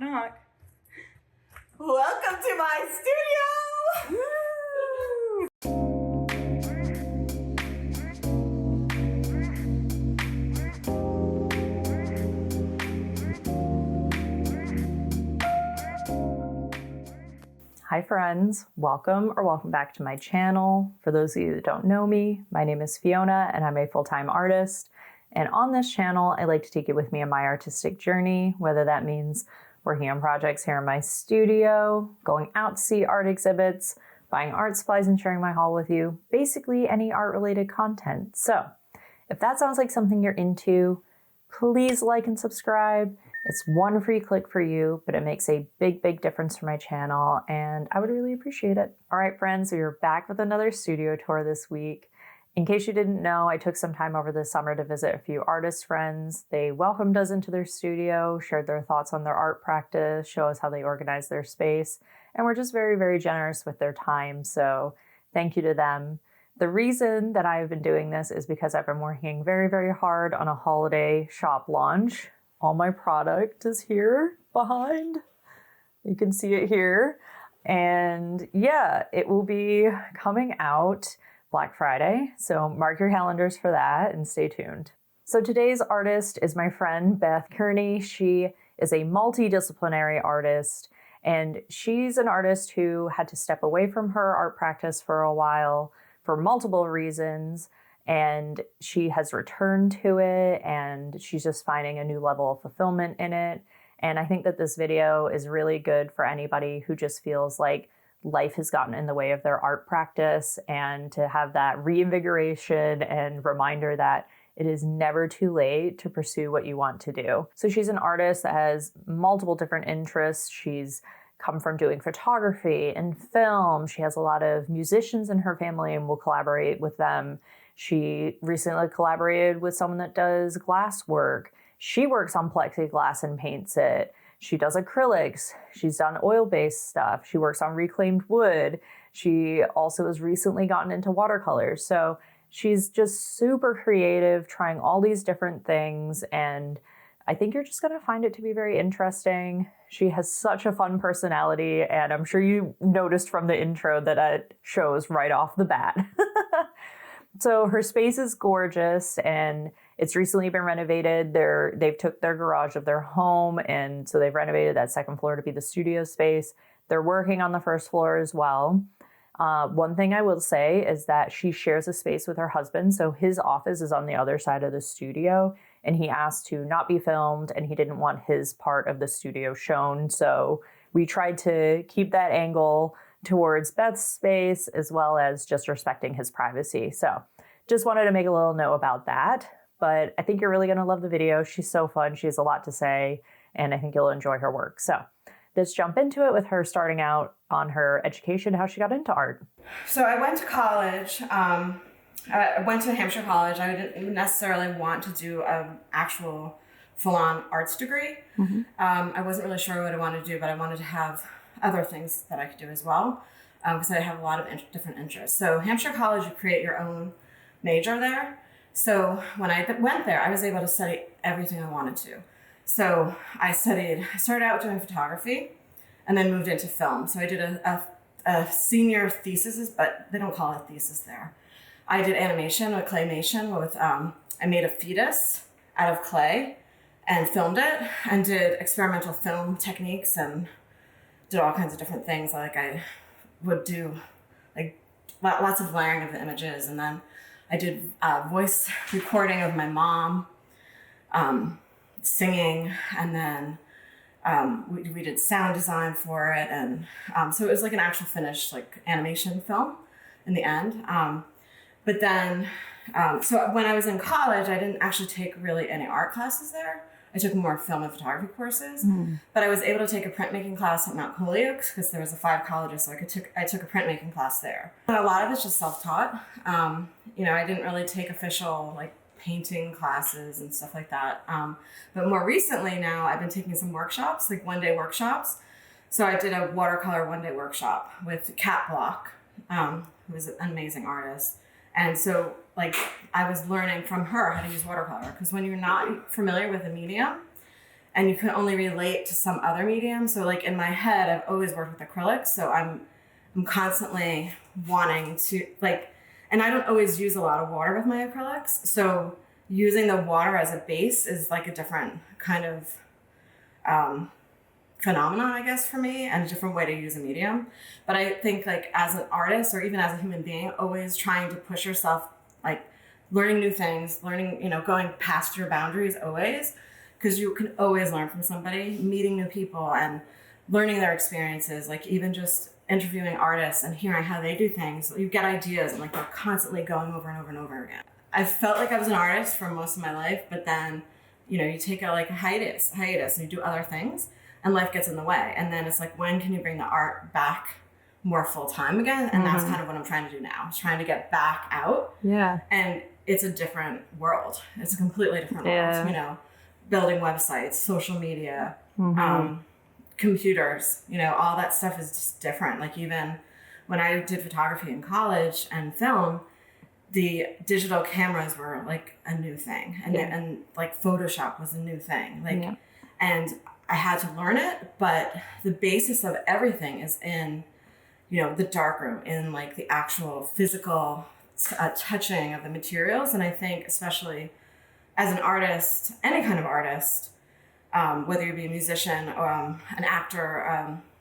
Knock, knock. Welcome to my studio! Hi friends, welcome back to my channel. For those of you that don't know me, my name is Fiona and I'm a full-time artist. And on this channel, I like to take you with me on my artistic journey, whether that means working on projects here in my studio, going out to see art exhibits, buying art supplies and sharing my haul with you, basically any art-related content. So if that sounds like something you're into, please like and subscribe. It's one free click for you, but it makes a big, big difference for my channel and I would really appreciate it. All right, friends, we are back with another studio tour this week. In case you didn't know, I took some time over the summer to visit a few artist friends. They welcomed us into their studio, shared their thoughts on their art practice, show us how they organize their space, and were just very, very generous with their time. So thank you to them. The reason that I've been doing this is because I've been working very, very hard on a holiday shop launch. All my product is here behind. You can see it here. And yeah, it will be coming out Black Friday. So mark your calendars for that and stay tuned. So today's artist is my friend Beth Kearney. She is a multidisciplinary artist and she's an artist who had to step away from her art practice for a while for multiple reasons. And she has returned to it and she's just finding a new level of fulfillment in it. And I think that this video is really good for anybody who just feels like life has gotten in the way of their art practice, and to have that reinvigoration and reminder that it is never too late to pursue what you want to do. So she's an artist that has multiple different interests. She's come from doing photography and film. She has a lot of musicians in her family and will collaborate with them. She recently collaborated with someone that does glass work. She works on plexiglass and paints it. She does acrylics. She's done oil-based stuff. She works on reclaimed wood. She also has recently gotten into watercolors. So she's just super creative, trying all these different things. And I think you're just gonna find it to be very interesting. She has such a fun personality. And I'm sure you noticed from the intro that it shows right off the bat. So her space is gorgeous and it's recently been renovated. They've took their garage of their home, and so they've renovated that second floor to be the studio space. They're working on the first floor as well. One thing I will say is that she shares a space with her husband. So his office is on the other side of the studio and he asked to not be filmed and he didn't want his part of the studio shown. So we tried to keep that angle towards Beth's space as well as just respecting his privacy. So just wanted to make a little note about that. But I think you're really gonna love the video. She's so fun, she has a lot to say, and I think you'll enjoy her work. So let's jump into it with her starting out on her education, how she got into art. So I went to college. I went to Hampshire College. I didn't necessarily want to do an actual full-on arts degree. Mm-hmm. I wasn't really sure what I wanted to do, but I wanted to have other things that I could do as well, because I have a lot of different interests. So Hampshire College, you create your own major there. So when I went there, I was able to study everything I wanted to. So I started out doing photography and then moved into film. So I did a senior thesis, but they don't call it a thesis there. I did animation with claymation with, I made a fetus out of clay and filmed it and did experimental film techniques and did all kinds of different things. Like I would do like lots of layering of the images, and then I did voice recording of my mom singing, and then we did sound design for it, and so it was like an actual finished like animation film in the end. But then, so when I was in college, I didn't actually take really any art classes there. I took more film and photography courses, but I was able to take a printmaking class at Mount Holyoke because there was a 5 colleges, so I took a printmaking class there. But a lot of it's just self-taught. You know, I didn't really take official like painting classes and stuff like that. But more recently now, I've been taking some workshops, like one-day workshops. So I did a watercolor one-day workshop with Kat Block, who is an amazing artist. And so like I was learning from her how to use watercolor, because when you're not familiar with a medium, and you can only relate to some other medium. So like in my head, I've always worked with acrylics. So I'm constantly wanting to like, and I don't always use a lot of water with my acrylics. So using the water as a base is like a different kind of phenomenon, I guess, for me, and a different way to use a medium. But I think like as an artist or even as a human being, always trying to push yourself, like learning new things, learning, going past your boundaries always, because you can always learn from somebody, meeting new people and learning their experiences, like even just interviewing artists and hearing how they do things. You get ideas and like they're constantly going over and over and over again. I felt like I was an artist for most of my life, but then, you take a hiatus and you do other things and life gets in the way. And then it's like, when can you bring the art back more full time again? And that's kind of what I'm trying to do now. I'm trying to get back out. Yeah. And it's a different world. It's a completely different world, building websites, social media, computers, all that stuff is just different. Like even when I did photography in college and film, the digital cameras were like a new thing, and like Photoshop was a new thing. And I had to learn it, but the basis of everything is in, the darkroom, in like the actual physical touching of the materials. And I think especially as an artist, any kind of artist, whether you be a musician or an actor,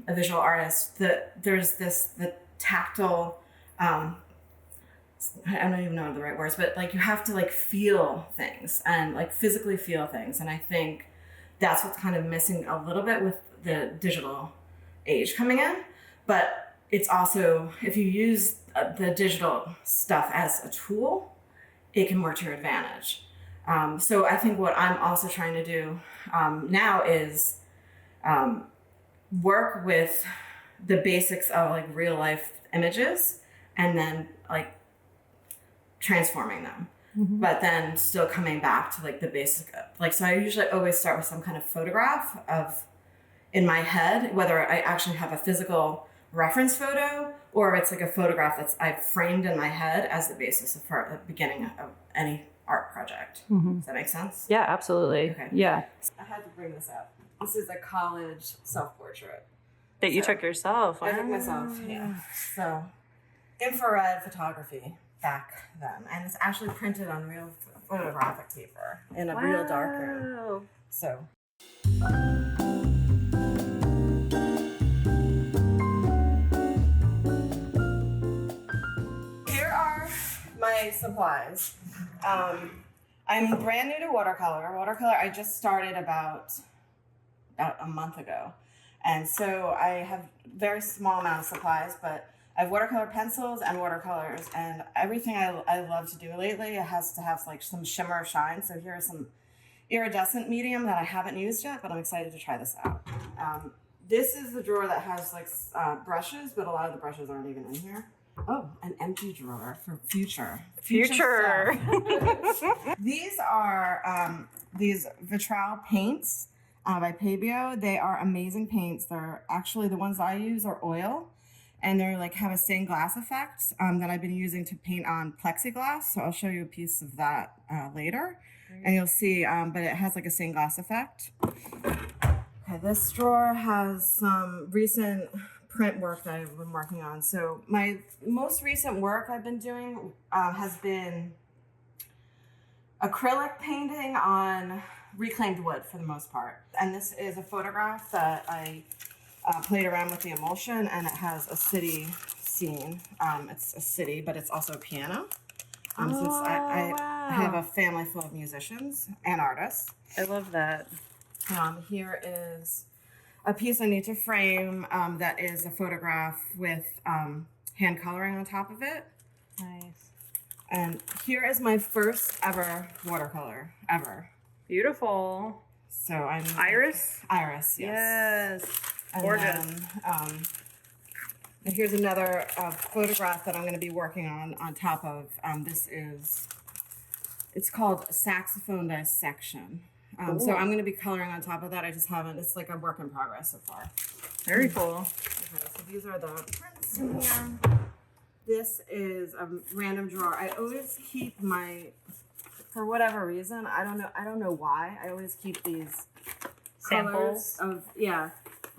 a visual artist, there's the tactile, I don't even know the right words, but like you have to like feel things and like physically feel things. And I think that's what's kind of missing a little bit with the digital age coming in. But it's also, if you use the digital stuff as a tool, it can work to your advantage. So I think what I'm also trying to do now is work with the basics of like real life images and then like transforming them, but then still coming back to like the basic, like, so I usually always start with some kind of photograph of in my head, whether I actually have a physical reference photo or it's like a photograph that's I've framed in my head as the basis of the beginning of any art project. Does that make sense? Yeah, absolutely. Okay. Yeah. I had to bring this up. This is a college self-portrait. That you took yourself. I took myself, yeah. So infrared photography back then. And it's actually printed on real photographic paper in a real darkroom. So. Here are my supplies. I'm brand new to watercolor. Watercolor I just started about a month ago. And so I have very small amount of supplies, but I have watercolor pencils and watercolors, and everything I love to do lately, it has to have like some shimmer or shine. So here are some iridescent medium that I haven't used yet, but I'm excited to try this out. This is the drawer that has like brushes, but a lot of the brushes aren't even in here. Oh, an empty drawer for future. These are these vitrile paints by Pabio. They are amazing paints. They're actually, the ones I use are oil, and they're like have a stained glass effect that I've been using to paint on plexiglass. So I'll show you a piece of that later. And you'll see, but it has like a stained glass effect. Okay, this drawer has some recent print work that I've been working on. So my most recent work I've been doing has been acrylic painting on reclaimed wood for the most part. And this is a photograph that I played around with the emulsion, and it has a city scene. It's a city, but it's also a piano. I have a family full of musicians and artists. I love that. Here is a piece I need to frame that is a photograph with hand coloring on top of it. Nice. And here is my first ever watercolor ever. Beautiful. So I'm Iris? Iris, yes. And gorgeous. then, and here's another photograph that I'm going to be working on top of. It's called Saxophone Dissection. So I'm going to be coloring on top of that. I just haven't, it's like a work in progress so far. Very cool. Okay, so these are the prints in here. This is a random drawer. I always keep for whatever reason, I don't know why, I always keep these colors of, yeah.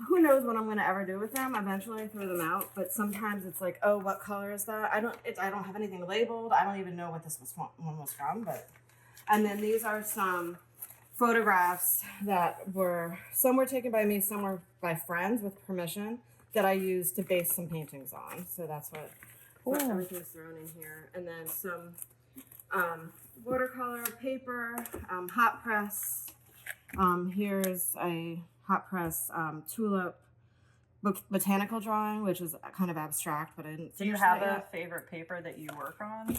Who knows what I'm going to ever do with them. Eventually I throw them out, but sometimes it's like, oh, what color is that? I don't have anything labeled. I don't even know what this one was from, but. And then these are some photographs some were taken by me, some were by friends with permission that I used to base some paintings on. So that's what everything's thrown in here. And then some watercolor paper, hot press. Here's a hot press tulip botanical drawing, which is kind of abstract, but I didn't. Do you have a favorite paper that you work on?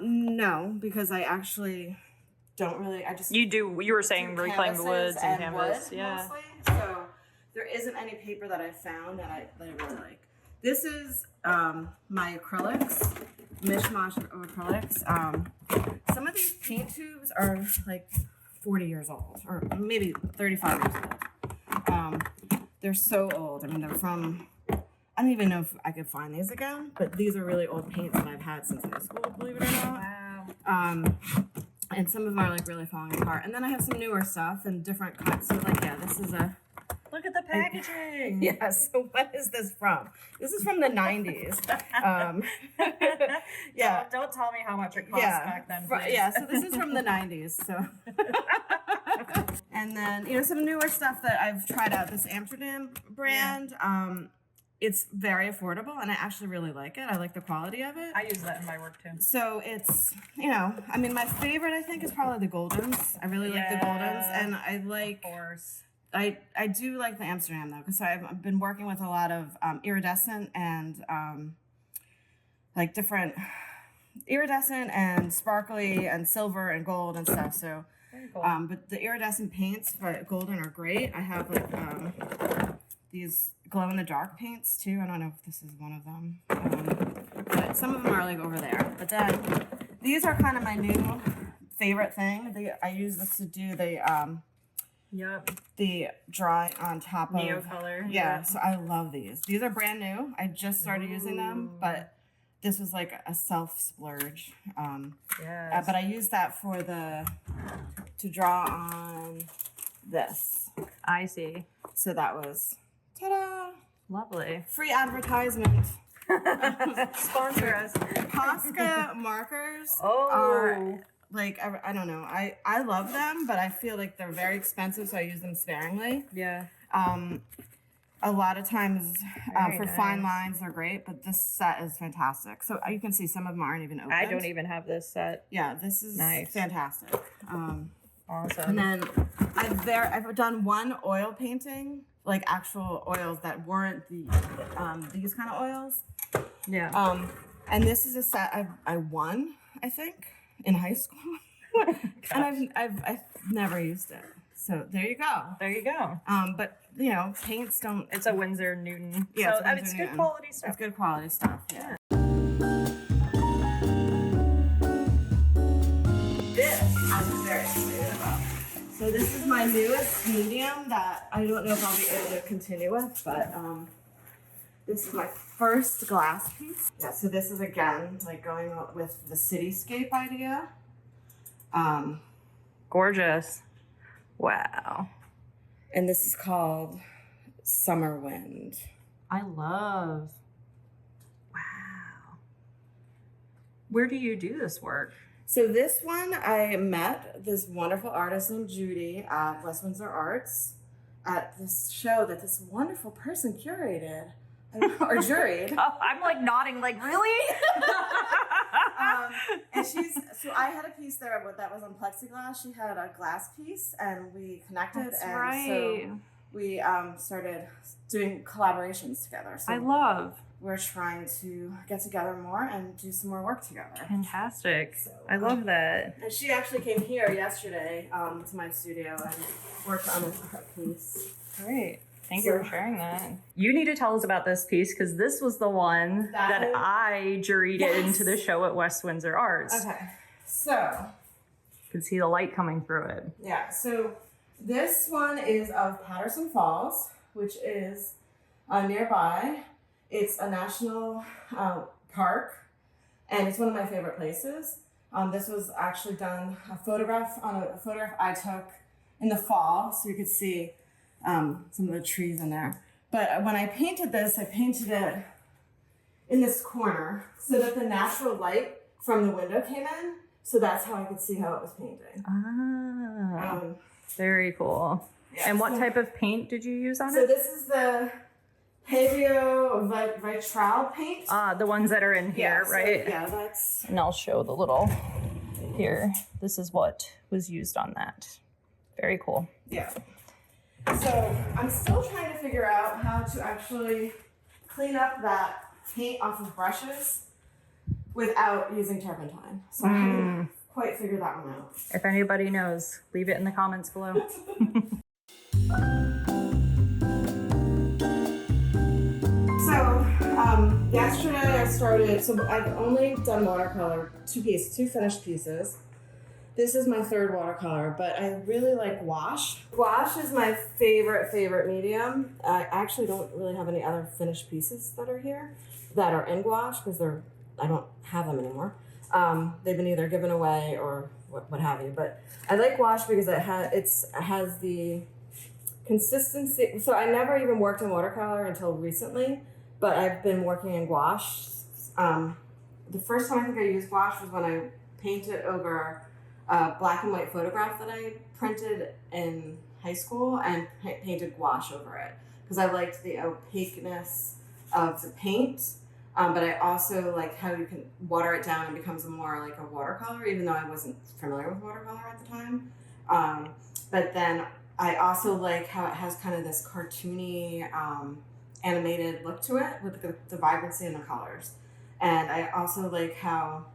No, because I actually don't really. You were saying reclaim the woods and canvas, yeah. Mostly. So there isn't any paper that I found that I really like. This is my acrylics, mishmash of acrylics. Some of these paint tubes are like 40 years old, or maybe 35 years old. They're so old. I mean, they're from. I don't even know if I could find these again, but these are really old paints that I've had since high school, believe it or not. Wow. And some of them are like really falling apart. And then I have some newer stuff and different cuts. So like, yeah, this is a. Look at the packaging. Yeah, so what is this from? This is from the 90s. Yeah. Don't tell me how much it cost back then. Yeah, so this is from the 90s. So. And then, some newer stuff that I've tried out, this Amsterdam brand. Yeah. It's very affordable, and I actually really like it. I like the quality of it. I use that in my work, too. So it's, my favorite, I think, is probably the Goldens. I really like the Goldens, and I like... Of course. I do like the Amsterdam, though, because I've been working with a lot of iridescent and, different iridescent and sparkly and silver and gold and stuff, so... Very cool. But the iridescent paints for Golden are great. I have, these glow-in-the-dark paints, too. I don't know if this is one of them. But some of them are, over there. But then, these are kind of my new favorite thing. I use this to do the drawing on top of... Neo color. Yeah, so I love these. These are brand new. I just started using them, but this was like a self-splurge. Yes. But I used that to draw on this. I see. So that was... Ta-da! Lovely. Free advertisement. Sponsor us. Posca markers are I don't know. I love them, but I feel like they're very expensive, so I use them sparingly. Yeah. A lot of times for fine lines, they're great, but this set is fantastic. So you can see some of them aren't even opened. I don't even have this set. Yeah, this is fantastic. Awesome. And then I've done one oil painting, like actual oils that weren't these kind of oils. Yeah. And this is a set I won, I think, in high school, and I've never used it. So there you go. There you go. But paints don't. It's a Winsor Newton. Yeah, so, it's good quality stuff. It's good quality stuff. Yeah. This I'm very excited about. So this is my newest medium that I don't know if I'll be able to continue with, but this is my first glass piece. Yeah, so this is again going with the cityscape idea. Gorgeous. Wow. And this is called Summer Wind. I love. Wow. Where do you do this work? So this one, I met this wonderful artist named Judy at West Windsor Arts at this show that this wonderful person curated. Or juried. Oh, I'm nodding, really? And so I had a piece there that was on plexiglass. She had a glass piece, and we connected. That's and right. So we started doing collaborations together. So I love. We're trying to get together more and do some more work together. Fantastic. So, I love that. And she actually came here yesterday to my studio and worked on a piece. Great. Thank you for sharing that. You need to tell us about this piece because this was the one that I juried into the show at West Windsor Arts. Okay. So. You can see the light coming through it. Yeah. So this one is of Patterson Falls, which is nearby. It's a national park, and it's one of my favorite places. This was actually done on a photograph I took in the fall, so you could see some of the trees in there. But when I painted this, I painted it in this corner so that the natural light from the window came in. So that's how I could see how it was painting. Ah, very cool. Yeah, and what type of paint did you use on it? So this is the Pavio Vitral paint. The ones that are in here, right? Yeah, that's... And I'll show the little here. This is what was used on that. Very cool. Yeah. So I'm still trying to figure out how to actually clean up that paint off of brushes without using turpentine. So I haven't quite figured that one out. If anybody knows, leave it in the comments below. Yesterday I started, so I've only done watercolor, two finished pieces. This is my third watercolor, but I really like gouache. Gouache is my favorite medium. I actually don't really have any other finished pieces that are here that are in gouache because I don't have them anymore. They've been either given away or what have you. But I like gouache because it has the consistency. So I never even worked in watercolor until recently, but I've been working in gouache. The first time I think I used gouache was when I painted over a black and white photograph that I printed in high school and painted gouache over it because I liked the opaqueness of the paint, but I also like how you can water it down and becomes more like a watercolor, even though I wasn't familiar with watercolor at the time. But then I also like how it has kind of this cartoony animated look to it with the vibrancy and the colors. And I also like how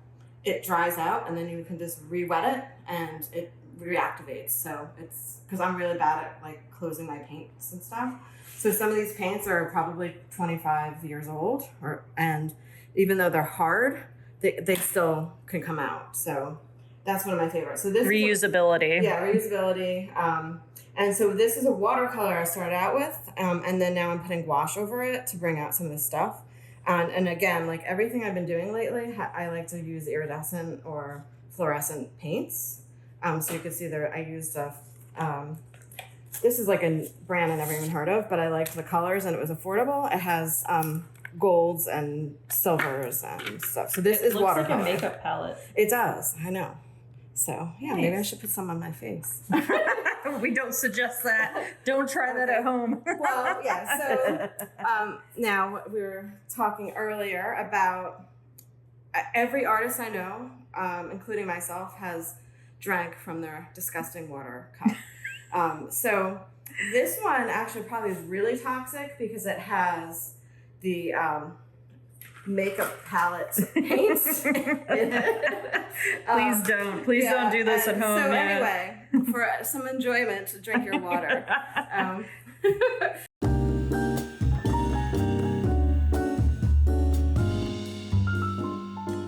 it dries out and then you can just re-wet it and it reactivates. So it's because I'm really bad at like closing my paints and stuff. So some of these paints are probably 25 years old, and even though they're hard, they still can come out. So that's one of my favorites. So this reusability. Reusability. And so this is a watercolor I started out with, and then now I'm putting gouache over it to bring out some of the stuff. And again, like everything I've been doing lately, I like to use iridescent or fluorescent paints. So you can see there, I used this is like a brand I never even heard of, but I liked the colors and it was affordable. It has golds and silvers and stuff. So this is watercolor. It looks like a makeup palette. It does, I know. So yeah, nice. Maybe I should put some on my face. We don't suggest that. Don't try that at home. Well, yeah. So now we were talking earlier about every artist I know, including myself, has drank from their disgusting water cup. So this one actually probably is really toxic because it has the makeup palette paints in it. Please don't do this at home. So anyway, for some enjoyment, drink your water.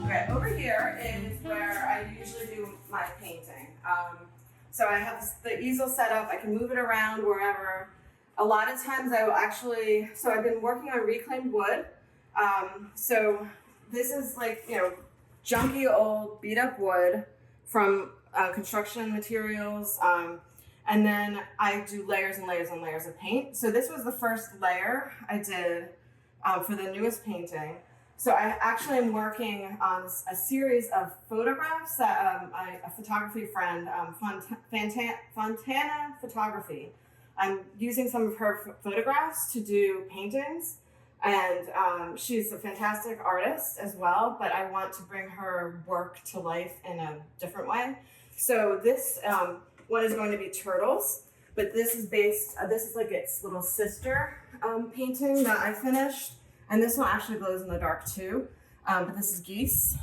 Okay, over here is where I usually do my painting. So I have the easel set up. I can move it around wherever. A lot of times I will actually, so I've been working on reclaimed wood. So this is like, junky old beat up wood from construction materials. And then I do layers and layers and layers of paint. So this was the first layer I did for the newest painting. So I actually am working on a series of photographs that a photography friend, Fontana Photography, I'm using some of her photographs to do paintings. And she's a fantastic artist as well, but I want to bring her work to life in a different way. So this one is going to be turtles, but this is this is like its little sister painting that I finished. And this one actually glows in the dark too. But this is geese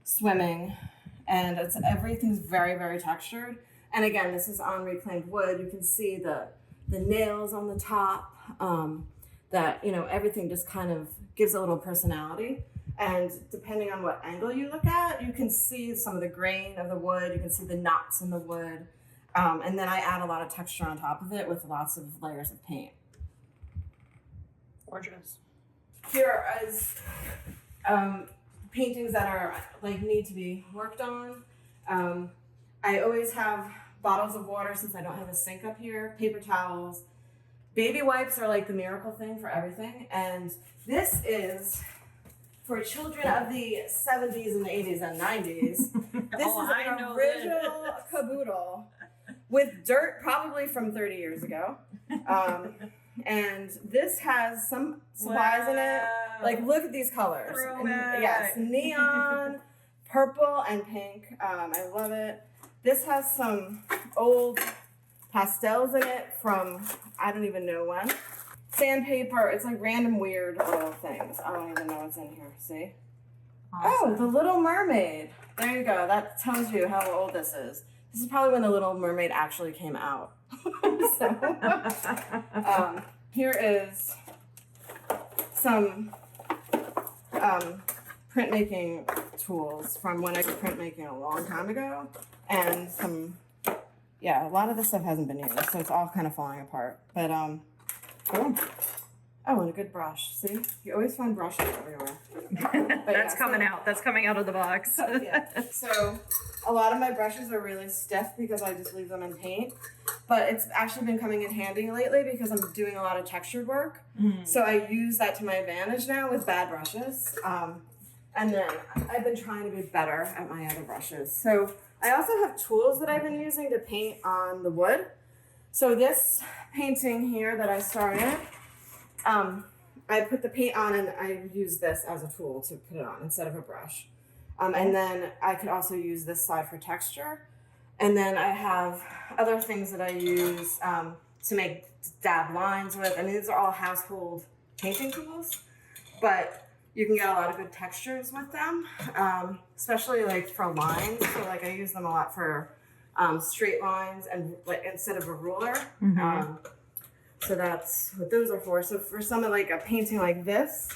swimming, and everything's very, very textured. And again, this is on reclaimed wood. You can see the nails on the top. That everything just kind of gives a little personality, and depending on what angle you look at, you can see some of the grain of the wood, you can see the knots in the wood, and then I add a lot of texture on top of it with lots of layers of paint. Gorgeous. Here is paintings that are need to be worked on. I always have bottles of water since I don't have a sink up here, paper towels. Baby wipes are like the miracle thing for everything. And this is for children of the 70s and 80s and 90s. This is an original caboodle with dirt probably from 30 years ago. And this has some supplies in it. Like, look at these colors. Yes, neon, purple, and pink. I love it. This has some old pastels in it from I don't even know when. Sandpaper. It's like random weird little things. I don't even know what's in here. See? Awesome. Oh, the Little Mermaid. There you go. That tells you how old this is. This is probably when the Little Mermaid actually came out. So, here is some printmaking tools from when I did printmaking a long time ago, and some, yeah, a lot of this stuff hasn't been used, so it's all kind of falling apart. But cool. Oh, and a good brush. See, you always find brushes everywhere. That's coming out. That's coming out of the box. Yeah. So a lot of my brushes are really stiff because I just leave them in paint. But it's actually been coming in handy lately because I'm doing a lot of textured work. So I use that to my advantage now with bad brushes. And then I've been trying to be better at my other brushes. So I also have tools that I've been using to paint on the wood. So this painting here that I started, I put the paint on and I use this as a tool to put it on instead of a brush. And then I could also use this side for texture. And then I have other things that I use to make dab lines with. I mean, these are all household painting tools, but you can get a lot of good textures with them, especially like for lines. So like I use them a lot for straight lines and like instead of a ruler. So that's what those are for. So for something like a painting like this,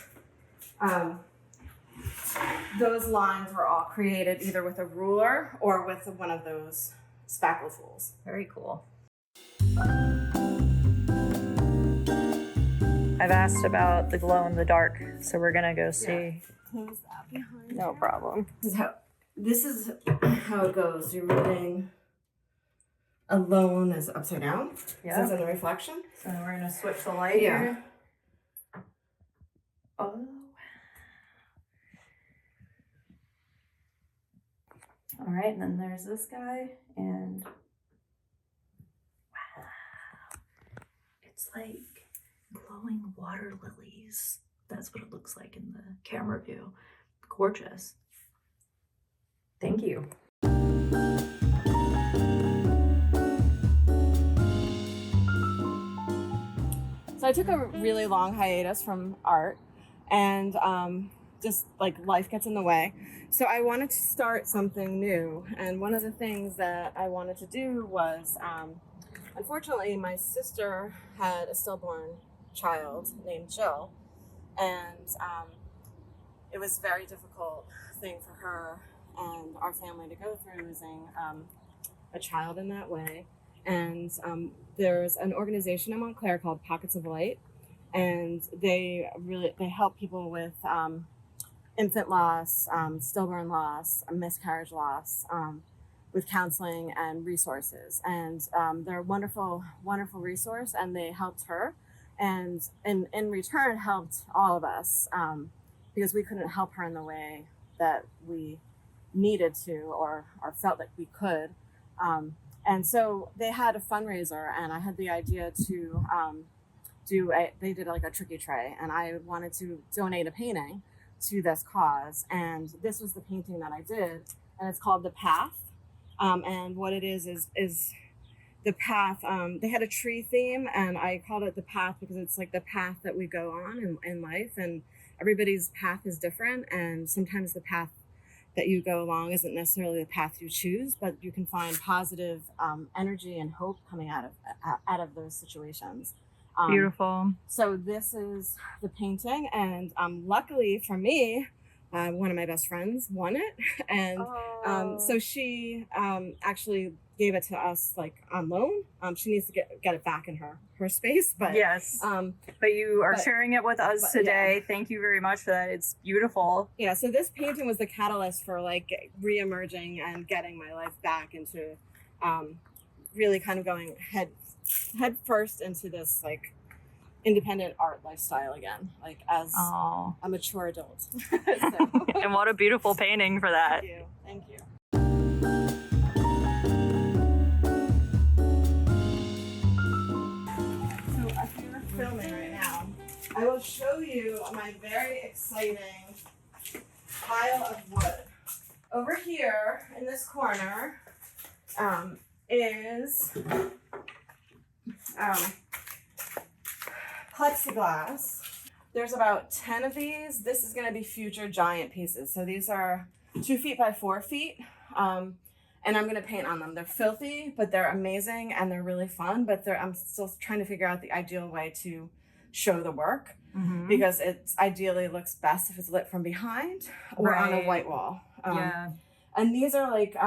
those lines were all created either with a ruler or with one of those spackle tools. Very cool. I've asked about the glow in the dark, so we're gonna go see. Yeah. Close that behind. No problem. This is how it goes. You're reading alone is upside down. Yeah. So it's in the reflection. So we're gonna switch the light here. Oh. All right, and then there's this guy, and wow, it's like glowing water lilies. That's what it looks like in the camera view. Gorgeous. Thank you. So I took a really long hiatus from art, and just like life gets in the way. So I wanted to start something new, and one of the things that I wanted to do was, unfortunately, my sister had a stillborn child named Jill, and it was a very difficult thing for her and our family to go through, losing a child in that way. And there's an organization in Montclair called Pockets of Light, and they help people with infant loss, stillborn loss, miscarriage loss, with counseling and resources. And they're a wonderful, wonderful resource, and they helped her, and in return helped all of us, because we couldn't help her in the way that we needed to or felt like we could. And so they had a fundraiser, and I had the idea to they did like a tricky tray, and I wanted to donate a painting to this cause. And this was the painting that I did, and it's called The Path. And what it is the path. They had a tree theme, and I called it The Path because it's like the path that we go on in life, and everybody's path is different, and sometimes the path that you go along isn't necessarily the path you choose, but you can find positive energy and hope coming out of those situations. Beautiful. So this is the painting, and luckily for me, one of my best friends won it, and so she actually gave it to us like on loan. She needs to get it back in her space, but yes. But you are sharing it with us today. Yeah. Thank you very much for that. It's beautiful. Yeah. So this painting was the catalyst for like re-emerging and getting my life back into really kind of going head first into this like independent art lifestyle again, like as a mature adult. So. And what a beautiful painting for that. Thank you. So if you're filming right now, I will show you my very exciting pile of wood. Over here in this corner is plexiglass. There's about 10 of these. This is going to be future giant pieces. So these are 2 feet by 4 feet. And I'm going to paint on them. They're filthy, but they're amazing and they're really fun. But I'm still trying to figure out the ideal way to show the work, because it ideally looks best if it's lit from behind or on a white wall. And these are like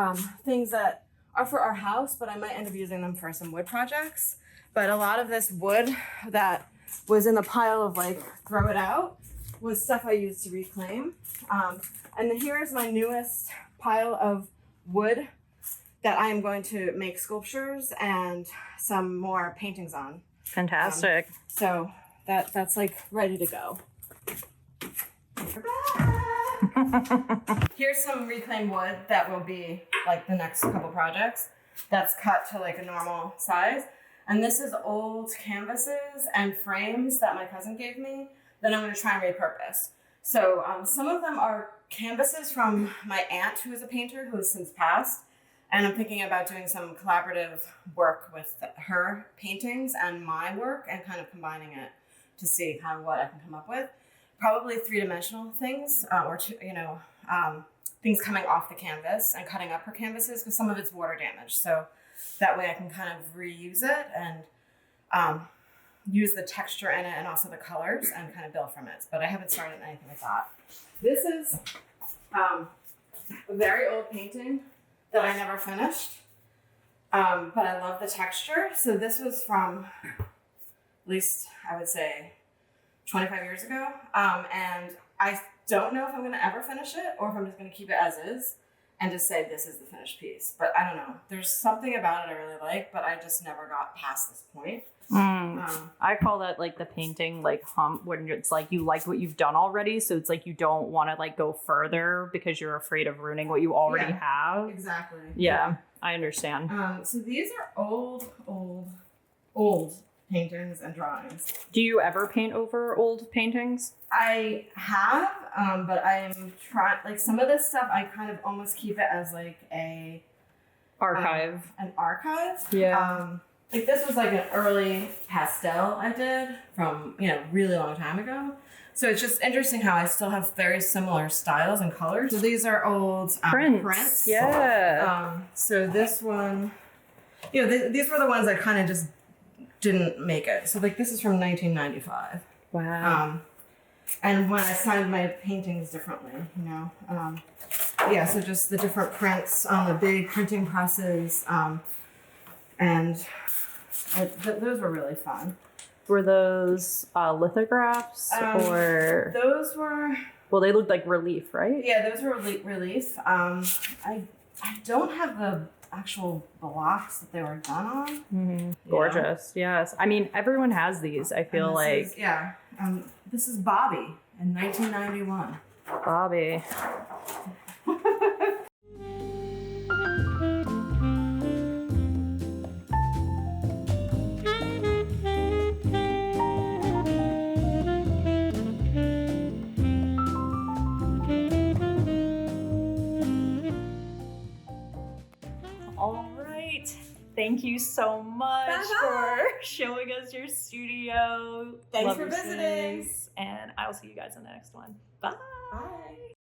things that are for our house, but I might end up using them for some wood projects. But a lot of this wood that was in the pile of like throw it out was stuff I used to reclaim. And then here's my newest pile of wood that I am going to make sculptures and some more paintings on. Fantastic. So that's like ready to go. Here's some reclaimed wood that will be like the next couple projects. That's cut to like a normal size. And this is old canvases and frames that my cousin gave me that I'm going to try and repurpose. So some of them are canvases from my aunt, who is a painter, who has since passed. And I'm thinking about doing some collaborative work with her paintings and my work and kind of combining it to see kind of what I can come up with. Probably 3-dimensional things things coming off the canvas and cutting up her canvases, because some of it's water damaged. So that way I can kind of reuse it and use the texture in it and also the colors and kind of build from it. But I haven't started anything with that. This is a very old painting that I never finished, but I love the texture. So this was from at least, I would say, 25 years ago. And I don't know if I'm going to ever finish it or if I'm just going to keep it as is and just say this is the finished piece. But I don't know. There's something about it I really like, but I just never got past this point. I call that like the painting like hump, when it's like you like what you've done already, so it's like you don't want to like go further because you're afraid of ruining what you already have. Exactly. Yeah, I understand. So these are old paintings and drawings. Do you ever paint over old paintings? I have, but I'm trying, like some of this stuff I kind of almost keep it as like a archive. An archive. Yeah. Like this was like an early pastel I did from, really long time ago. So it's just interesting how I still have very similar styles and colors. So these are old prints. Yeah. So this one, these were the ones that kind of just didn't make it. So like this is from 1995. Wow. And when I signed my paintings differently, so just the different prints on the big printing presses, and those were really fun. Were those lithographs or? Those were. Well, they looked like relief, right? Yeah, those were relief. I don't have the actual blocks that they were done on. Mm-hmm. Gorgeous. Yes. I mean, everyone has these. I feel like. This is Bobby in 1991. Bobby. All right. Thank you so much for showing us your studio. Thanks Love for your visiting. space, and I will see you guys in the next one. Bye. Bye.